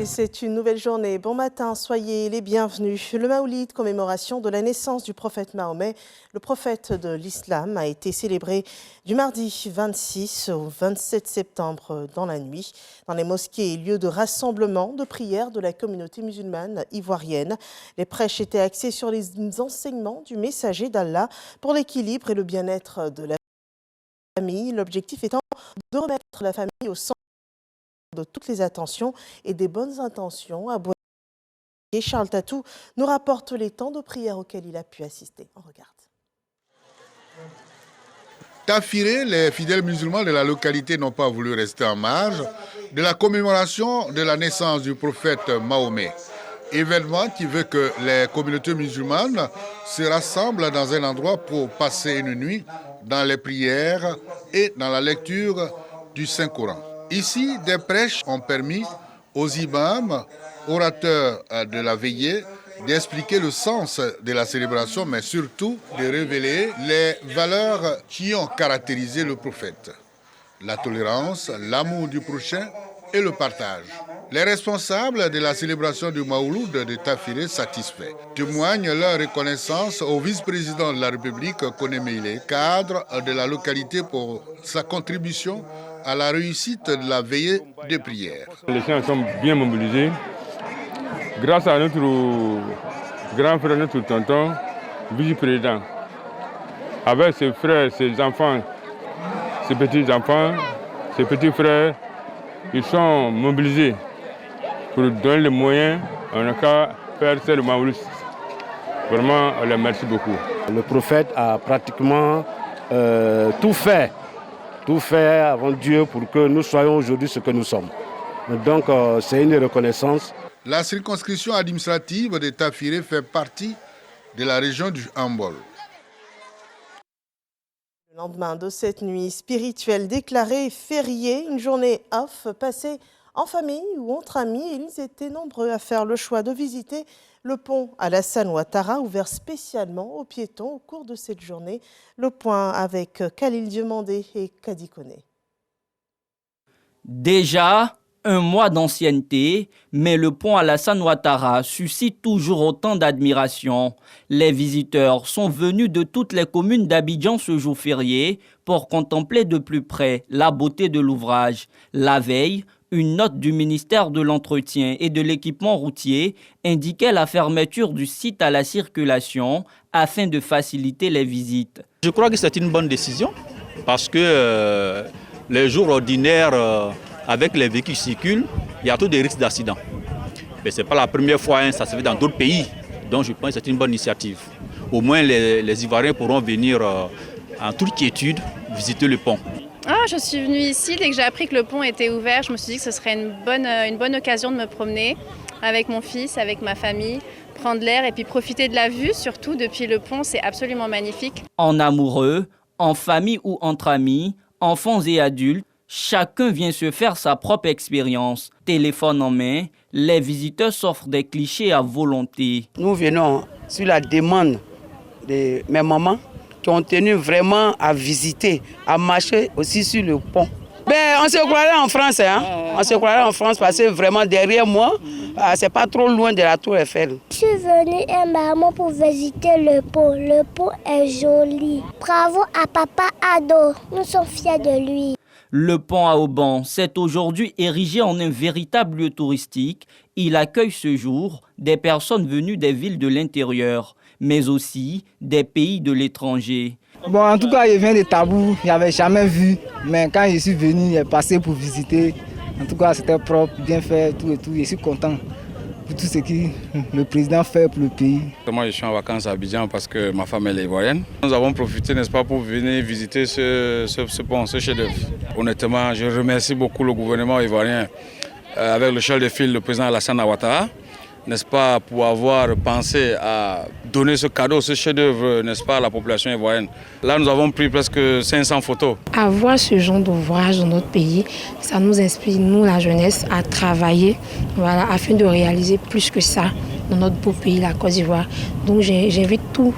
Et c'est une nouvelle journée. Bon matin, soyez les bienvenus. Le Maoulid, commémoration de la naissance du prophète Mahomet, le prophète de l'islam, a été célébré du mardi 26 au 27 septembre dans la nuit, dans les mosquées et lieux de rassemblement, de prière de la communauté musulmane ivoirienne. Les prêches étaient axés sur les enseignements du messager d'Allah pour l'équilibre et le bien-être de la famille. L'objectif étant de remettre la famille au centre de toutes les attentions et des bonnes intentions. À et Charles Tatou nous rapporte les temps de prière auxquels il a pu assister. On regarde. Tafiré, les fidèles musulmans de la localité n'ont pas voulu rester en marge de la commémoration de la naissance du prophète Mahomet. Événement qui veut que les communautés musulmanes se rassemblent dans un endroit pour passer une nuit dans les prières et dans la lecture du Saint-Coran. Ici, des prêches ont permis aux imams, orateurs de la veillée, d'expliquer le sens de la célébration, mais surtout de révéler les valeurs qui ont caractérisé le prophète. La tolérance, l'amour du prochain et le partage. Les responsables de la célébration du Maouloud de Tafiré satisfaits témoignent leur reconnaissance au vice-président de la République, Koné Meïlé, cadre de la localité pour sa contribution à la réussite de la veillée de prière. Les gens sont bien mobilisés. Grâce à notre grand frère, notre tonton, vice-président, avec ses frères, ses enfants, ses petits-enfants, ses petits frères, ils sont mobilisés pour donner les moyens, on n'a qu'à faire ce Maouloud. Vraiment, on les remercie beaucoup. Le prophète a pratiquement tout fait avant Dieu pour que nous soyons aujourd'hui ce que nous sommes. Donc c'est une reconnaissance. La circonscription administrative de Tafiré fait partie de la région du Hambol. Le lendemain de cette nuit spirituelle déclarée fériée, une journée off passée en famille ou entre amis, ils étaient nombreux à faire le choix de visiter le pont Alassane Ouattara, ouvert spécialement aux piétons au cours de cette journée. Le point avec Khalil Diomandé et Kadi Koné. Déjà un mois d'ancienneté, mais le pont Alassane Ouattara suscite toujours autant d'admiration. Les visiteurs sont venus de toutes les communes d'Abidjan ce jour férié pour contempler de plus près la beauté de l'ouvrage. La veille, une note du ministère de l'Entretien et de l'Équipement routier indiquait la fermeture du site à la circulation afin de faciliter les visites. Je crois que c'est une bonne décision parce que les jours ordinaires, avec les véhicules qui circulent, il y a tous des risques d'accident. Mais ce n'est pas la première fois, ça se fait dans d'autres pays. Donc je pense que c'est une bonne initiative. Au moins les Ivoiriens pourront venir en toute quiétude visiter le pont. Je suis venue ici, dès que j'ai appris que le pont était ouvert, je me suis dit que ce serait une bonne occasion de me promener avec mon fils, avec ma famille, prendre l'air et puis profiter de la vue, surtout depuis le pont, c'est absolument magnifique. En amoureux, en famille ou entre amis, enfants et adultes, chacun vient se faire sa propre expérience. Téléphone en main, les visiteurs s'offrent des clichés à volonté. Nous venons sur la demande de mes mamans qui ont tenu vraiment à visiter, à marcher aussi sur le pont. On se croirait en France, On se croirait en France parce que vraiment derrière moi, c'est pas trop loin de la Tour Eiffel. Je suis venue et maman pour visiter le pont. Le pont est joli. Bravo à papa Ado. Nous sommes fiers de lui. Le pont à Auban s'est aujourd'hui érigé en un véritable lieu touristique. Il accueille ce jour des personnes venues des villes de l'intérieur, mais aussi des pays de l'étranger. En tout cas, je viens de Tabou, je n'avais jamais vu, mais quand je suis venu, j'ai passé pour visiter. En tout cas, c'était propre, bien fait, tout et tout. Je suis content pour tout ce que le président fait pour le pays. Moi, je suis en vacances à Abidjan parce que ma femme est ivoirienne. Nous avons profité, n'est-ce pas, pour venir visiter ce pont, ce chef-d'œuvre. Honnêtement, je remercie beaucoup le gouvernement ivoirien avec le chef de file, le président Alassane Ouattara, n'est-ce pas, pour avoir pensé à donner ce cadeau, ce chef-d'œuvre, n'est-ce pas, à la population ivoirienne. Là, nous avons pris presque 500 photos. Avoir ce genre d'ouvrage dans notre pays, ça nous inspire, nous, la jeunesse, à travailler, afin de réaliser plus que ça dans notre beau pays, la Côte d'Ivoire. Donc, j'invite tout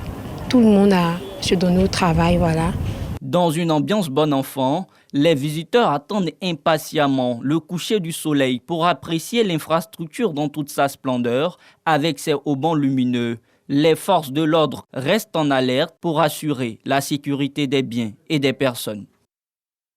le monde à se donner au travail, Dans une ambiance bon enfant, les visiteurs attendent impatiemment le coucher du soleil pour apprécier l'infrastructure dans toute sa splendeur avec ses haubans lumineux. Les forces de l'ordre restent en alerte pour assurer la sécurité des biens et des personnes.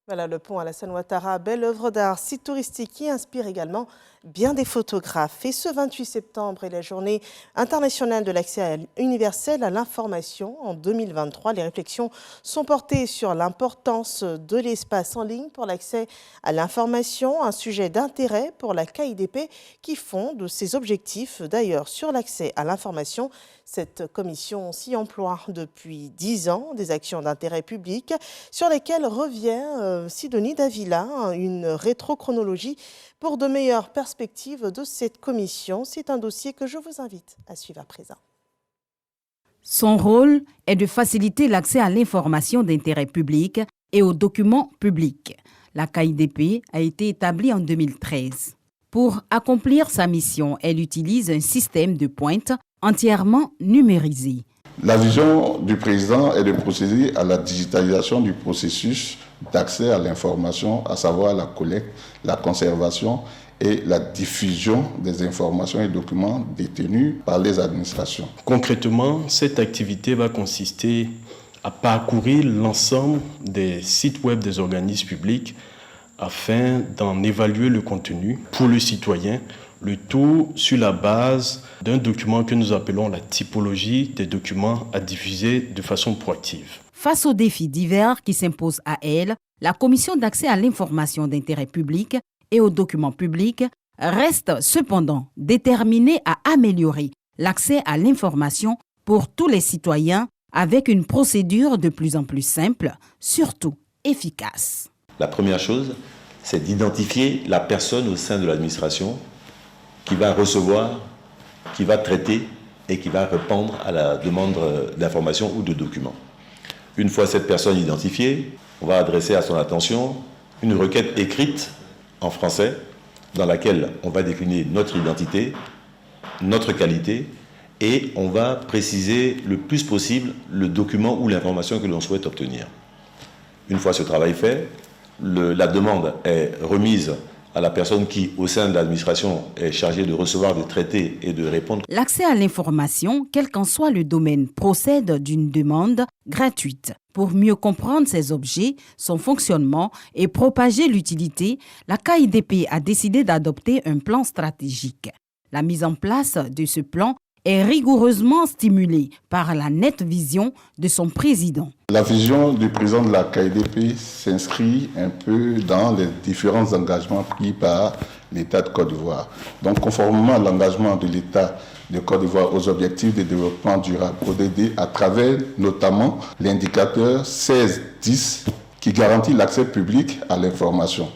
Voilà le pont Alassane Ouattara, belle œuvre d'art, site touristique qui inspire également bien des photographes. Et ce 28 septembre est la journée internationale de l'accès universel à l'information. En 2023, les réflexions sont portées sur l'importance de l'espace en ligne pour l'accès à l'information, un sujet d'intérêt pour la KIDP qui fonde ses objectifs d'ailleurs sur l'accès à l'information. Cette commission s'y emploie depuis 10 ans, des actions d'intérêt public sur lesquelles revient Sidonie Davila, une rétrochronologie pour de meilleures perspectives de cette commission. C'est un dossier que je vous invite à suivre à présent. Son rôle est de faciliter l'accès à l'information d'intérêt public et aux documents publics. La KIDP a été établie en 2013. Pour accomplir sa mission, elle utilise un système de pointe entièrement numérisé. La vision du président est de procéder à la digitalisation du processus d'accès à l'information, à savoir la collecte, la conservation et la diffusion des informations et documents détenus par les administrations. Concrètement, cette activité va consister à parcourir l'ensemble des sites web des organismes publics afin d'en évaluer le contenu pour le citoyen, le tout sur la base d'un document que nous appelons la typologie des documents à diffuser de façon proactive. Face aux défis divers qui s'imposent à elle, la Commission d'accès à l'information d'intérêt public et aux documents publics reste cependant déterminée à améliorer l'accès à l'information pour tous les citoyens avec une procédure de plus en plus simple, surtout efficace. La première chose, c'est d'identifier la personne au sein de l'administration qui va recevoir, qui va traiter et qui va répondre à la demande d'information ou de documents. Une fois cette personne identifiée, on va adresser à son attention une requête écrite en français dans laquelle on va décliner notre identité, notre qualité et on va préciser le plus possible le document ou l'information que l'on souhaite obtenir. Une fois ce travail fait, la demande est remise à la personne qui, au sein de l'administration, est chargée de recevoir, de traiter et de répondre. L'accès à l'information, quel qu'en soit le domaine, procède d'une demande gratuite. Pour mieux comprendre ces objets, son fonctionnement et propager l'utilité, la KIDP a décidé d'adopter un plan stratégique. La mise en place de ce plan est rigoureusement stimulée par la nette vision de son président. La vision du président de la KIDP s'inscrit un peu dans les différents engagements pris par l'État de Côte d'Ivoire. Donc, conformément à l'engagement de l'État de Côte d'Ivoire aux objectifs de développement durable, ODD, à travers notamment l'indicateur 1610 qui garantit l'accès public à l'information.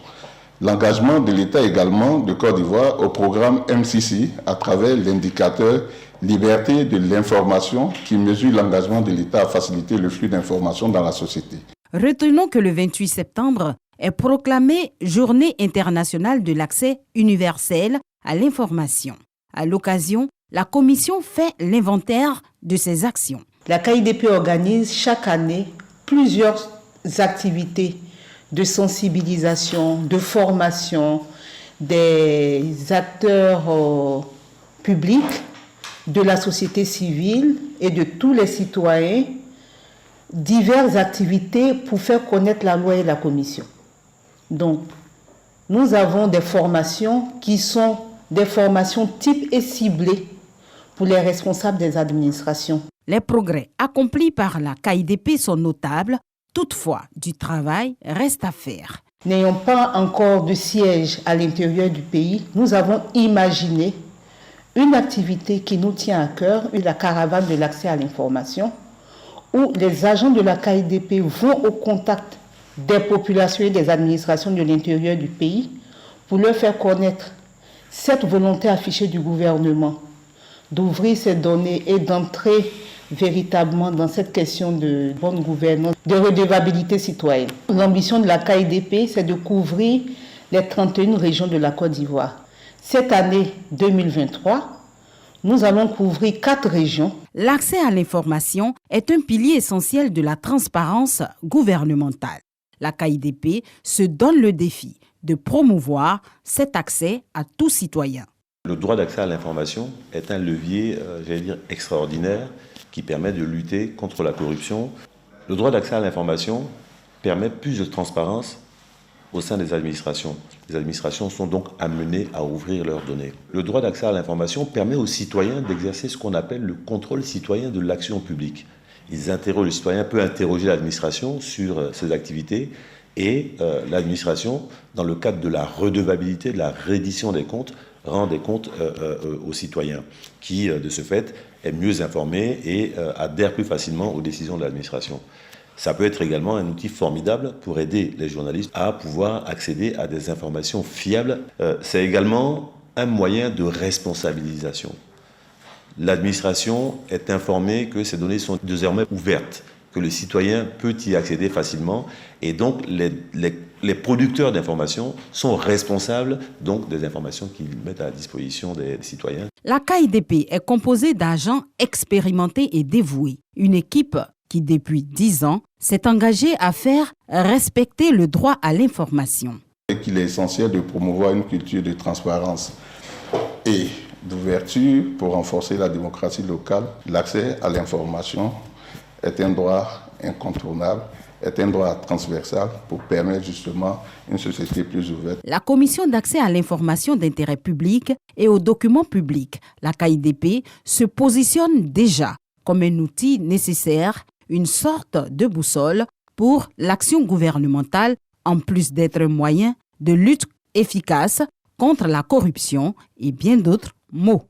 L'engagement de l'État également de Côte d'Ivoire au programme MCC à travers l'indicateur Liberté de l'information qui mesure l'engagement de l'État à faciliter le flux d'informations dans la société. Retenons que le 28 septembre est proclamée Journée internationale de l'accès universel à l'information. À l'occasion, la Commission fait l'inventaire de ses actions. La KIDP organise chaque année plusieurs activités de sensibilisation, de formation des acteurs publics, de la société civile et de tous les citoyens, diverses activités pour faire connaître la loi et la commission. Donc, nous avons des formations qui sont des formations types et ciblées pour les responsables des administrations. Les progrès accomplis par la KIDP sont notables. Toutefois, du travail reste à faire. N'ayant pas encore de siège à l'intérieur du pays, nous avons imaginé une activité qui nous tient à cœur, la caravane de l'accès à l'information, où les agents de la KIDP vont au contact des populations et des administrations de l'intérieur du pays pour leur faire connaître cette volonté affichée du gouvernement d'ouvrir ces données et d'entrer véritablement dans cette question de bonne gouvernance, de redevabilité citoyenne. L'ambition de la KIDP, c'est de couvrir les 31 régions de la Côte d'Ivoire. Cette année 2023, Nous allons couvrir 4 régions. L'accès à l'information est un pilier essentiel de la transparence gouvernementale. La KIDP se donne le défi de promouvoir cet accès à tout citoyen. Le droit d'accès à l'information est un levier, extraordinaire qui permet de lutter contre la corruption. Le droit d'accès à l'information permet plus de transparence au sein des administrations. Les administrations sont donc amenées à ouvrir leurs données. Le droit d'accès à l'information permet aux citoyens d'exercer ce qu'on appelle le contrôle citoyen de l'action publique. Le citoyen peut interroger l'administration sur ses activités et l'administration, dans le cadre de la redevabilité, de la reddition des comptes, rend des comptes aux citoyens qui, de ce fait, est mieux informé et adhère plus facilement aux décisions de l'administration. Ça peut être également un outil formidable pour aider les journalistes à pouvoir accéder à des informations fiables. C'est également un moyen de responsabilisation. L'administration est informée que ces données sont désormais ouvertes, que le citoyen peut y accéder facilement et donc les producteurs d'informations sont responsables donc des informations qu'ils mettent à la disposition des citoyens. La KIDP est composée d'agents expérimentés et dévoués, une équipe qui, depuis 10 ans, s'est engagée à faire respecter le droit à l'information. Il est essentiel de promouvoir une culture de transparence et d'ouverture pour renforcer la démocratie locale. L'accès à l'information est un droit incontournable, est un droit transversal pour permettre justement une société plus ouverte. La Commission d'accès à l'information d'intérêt public et aux documents publics, la KIDP, se positionne déjà comme un outil nécessaire, une sorte de boussole pour l'action gouvernementale, en plus d'être un moyen de lutte efficace contre la corruption et bien d'autres mots.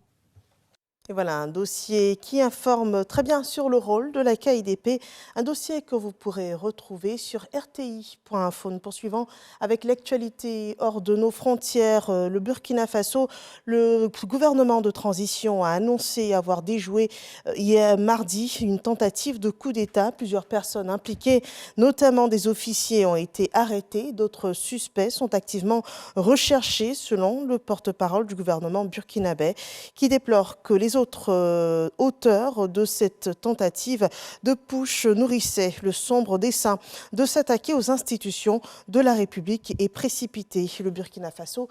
Et voilà un dossier qui informe très bien sur le rôle de la KIDP, un dossier que vous pourrez retrouver sur rti.info. Nous poursuivons avec l'actualité hors de nos frontières. Le Burkina Faso, le gouvernement de transition a annoncé avoir déjoué hier mardi une tentative de coup d'État. Plusieurs personnes impliquées, notamment des officiers, ont été arrêtées. D'autres suspects sont activement recherchés, selon le porte-parole du gouvernement burkinabé, qui déplore que les autres auteurs de cette tentative de putsch nourrissaient le sombre dessein de s'attaquer aux institutions de la République et précipiter le Burkina Faso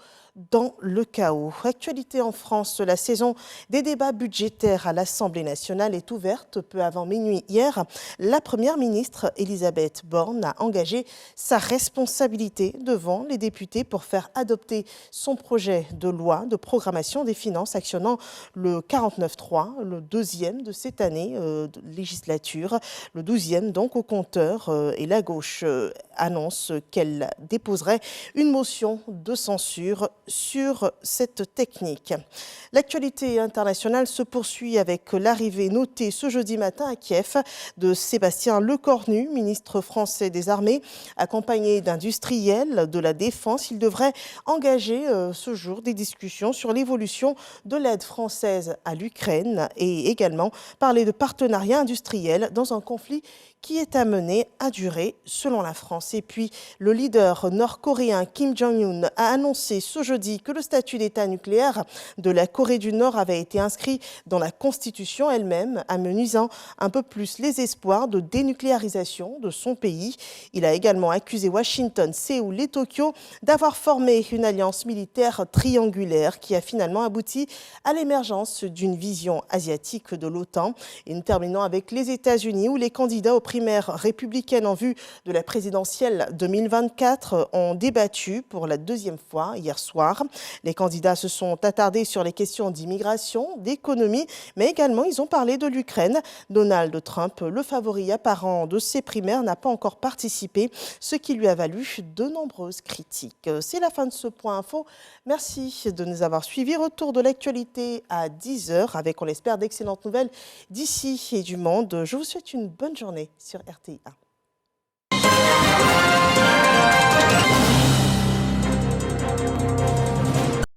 dans le chaos. Actualité en France, la saison des débats budgétaires à l'Assemblée nationale est ouverte. Peu avant minuit hier, la première ministre Elisabeth Borne a engagé sa responsabilité devant les députés pour faire adopter son projet de loi de programmation des finances actionnant le 49.3, le deuxième de cette année de législature, le 12e donc au compteur, et la gauche annonce qu'elle déposerait une motion de censure sur cette technique. L'actualité internationale se poursuit avec l'arrivée notée ce jeudi matin à Kiev de Sébastien Lecornu, ministre français des Armées, accompagné d'industriels de la défense. Il devrait engager ce jour des discussions sur l'évolution de l'aide française à l'Ukraine et également parler de partenariat industriel dans un conflit qui est amené à durer selon la France. Et puis, le leader nord-coréen Kim Jong-un a annoncé ce jeudi que le statut d'État nucléaire de la Corée du Nord avait été inscrit dans la Constitution elle-même, amenuisant un peu plus les espoirs de dénucléarisation de son pays. Il a également accusé Washington, Séoul et Tokyo d'avoir formé une alliance militaire triangulaire qui a finalement abouti à l'émergence d'une vision asiatique de l'OTAN. Et nous terminons avec les États-Unis où les candidats aux primaires républicaines en vue de la présidentielle 2024 ont débattu pour la deuxième fois hier soir. Les candidats se sont attardés sur les questions d'immigration, d'économie, mais également ils ont parlé de l'Ukraine. Donald Trump, le favori apparent de ces primaires, n'a pas encore participé, ce qui lui a valu de nombreuses critiques. C'est la fin de ce point info. Merci de nous avoir suivis. Retour de l'actualité à 10h avec, on l'espère, d'excellentes nouvelles d'ici et du monde. Je vous souhaite une bonne journée sur RTI1.